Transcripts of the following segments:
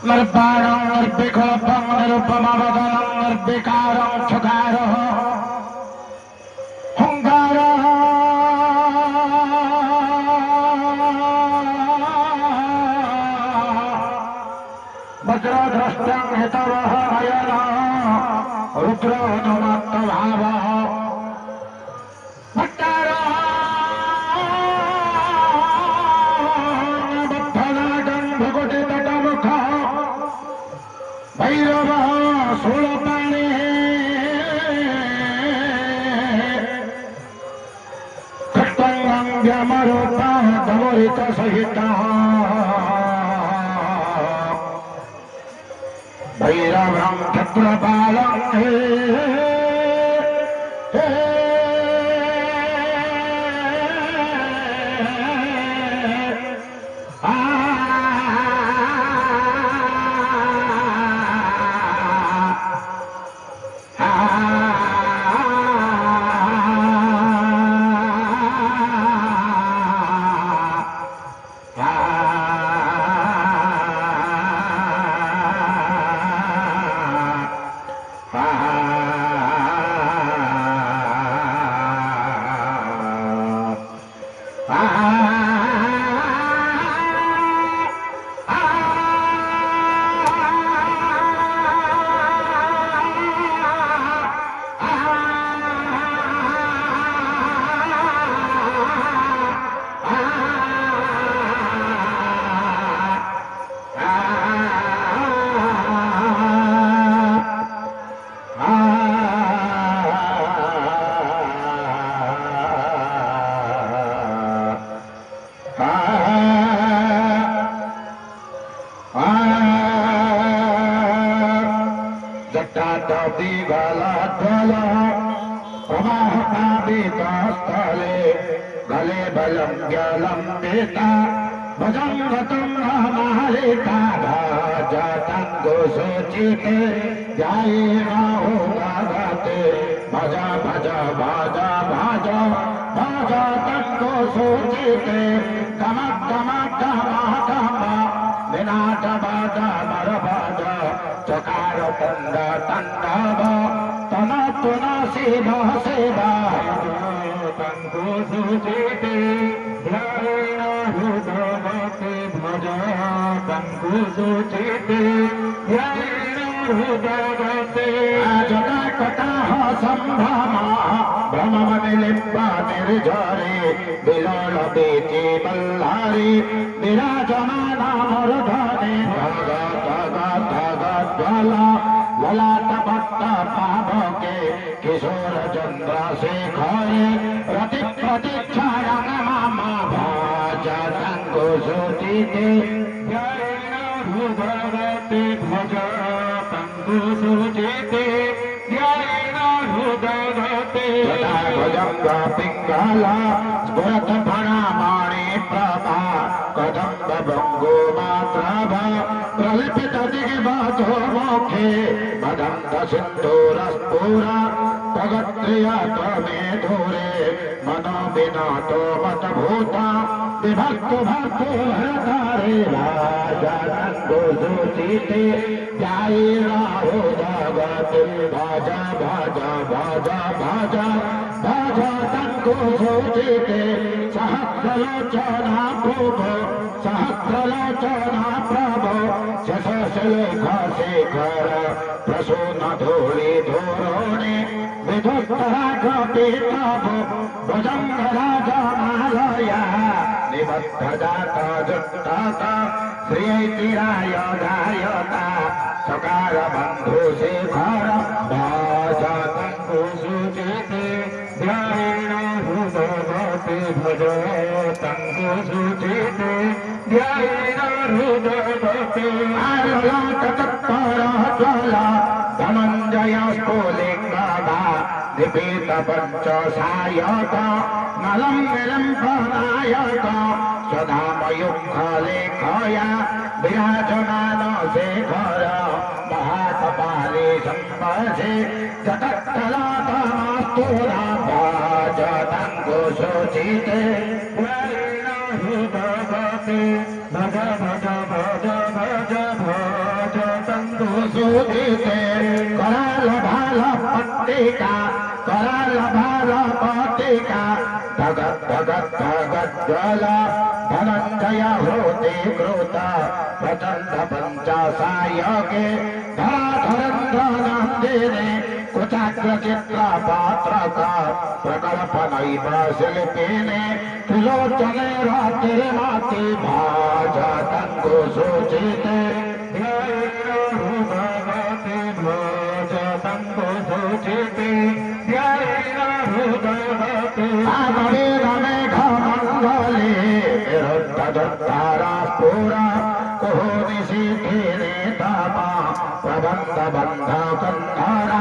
निर्बाणं निर्विकल्पं निरुपमवदनं निर्विकारं क्षुकारः हुङ्कारः वज्रद्रष्टं हितवः अयनः रुद्रोऽनुमत्तभावः भैरवः शूलपाणि खट्टङ्गं व्यामरूपः धवरितसहितः भैरवं क्षत्रपालं प्रवाहपादितस्थले गले बलं ज्ञानं नेता भजङ्गतं रामालिता भाजतं गोसोचिते ध्यायेनाहो गागते भजा भजा भाजा भाजा भाजतं गोसोचिते गमक गमक गमः गमः विनाट बाजा मरबाजा चकार तंड तंडव तन सेवा सेवा तंको सुचिते ध्यान हृदयते भज तंको सुचिते ध्यान हृदयते जगत्कटाह संभ्रमा भ्रममनिलिम्बा निर्झरे विलोल बीचे बल्लारी विराजमाना मरुधने ज्वाला ललाट भक्त पावके किशोर चंद्र शेखरे रति प्रतीक्षाया मामा भाजा तंगो सुचिते हृदयते भज तंगो सुचिते हृदयते भजंग पिंगला स्फुरत फणामणि प्रभा कदम्ब भृंगो मात्रभा प्रलिपित दिग्बाधो मोखे मदन्त सिन्दूरस्फुरा भगत्रिया त्वमे धूरे मनो विनातो मतभूता विभक्तो भक्तो हरतारे राजा तंगो सुचिते ध्यायेनाहो जगते भाजा भाजा भाजा भाजा भाजा तंगो सुचिते सहस्रलोचना प्रभो सहस्रलोचना प्रभो शशलेख शेखर प्रसून धूलि धूरोणे विधुत्तराघपेतभ भुजंग राजमालया निबद्ध जाता जुट्टाता श्रीतिराय गायता सकार बंधु शेखर भाजा तंगो सुचिते ध्यान हृदयते भज तंगो सुचिते ध्यान हृदयते आललाटतत्परज्वला धनञ्जयस्तुलिङ्गदा निपीत पञ्चसायक नलं विलम्बनायक स्वधामयुक्तलेखया विराजमान शेखर महाकपाले सम्पशे जगत्तलातमास्तुरा भाज तंगो सुचिते हृदयते सुजिते कराल भाल पट्टिका कराल भाल पट्टिका धगत धगत धगत ज्वाला धनंजय होते कृत प्रचंड पंचासायके धराधरंध्र नंदिने कुचाग्र चित्र पात्रक प्रकल्पनैव शिल्पिने त्रिलोचने रात्रिमाति भाजतंगु सुचिते प्रबंध बंध कंधारा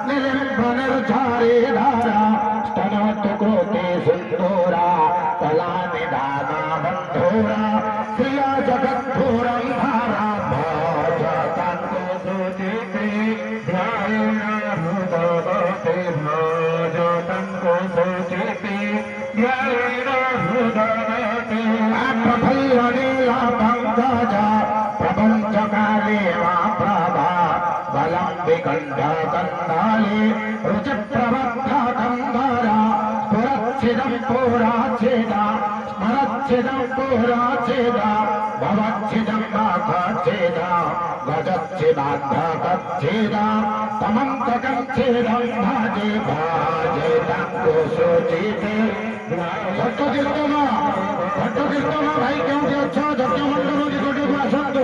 निलिम्ब निर्झारी धारा स्तनोत कृते सिंधूरा कला निदाना बंधूरा श्रिया जगद्धूरं धारा भाजतंगु सुचिते ध्यायेन हृदयते भाजतंगु सुचिते ध्यायेन हृदयते प्रफुल्लनीला पंकजा प्रपंचकाले वा प्रभा बलं विकण्ठ कन्दाले रुचि प्रबद्ध कन्धरा स्फुरच्छिदं पुराच्छेदा स्मरच्छिदं पुराच्छेदा भवच्छिदं वाखच्छेदा गजच्छिदान्धकच्छेदा तमन्तकच्छेदं भाजे भाजे तंगु सुचिते भट्ट कीर्तन भाई क्यों अच्छा जज्ञ मंडलों की गोटे को आसंतो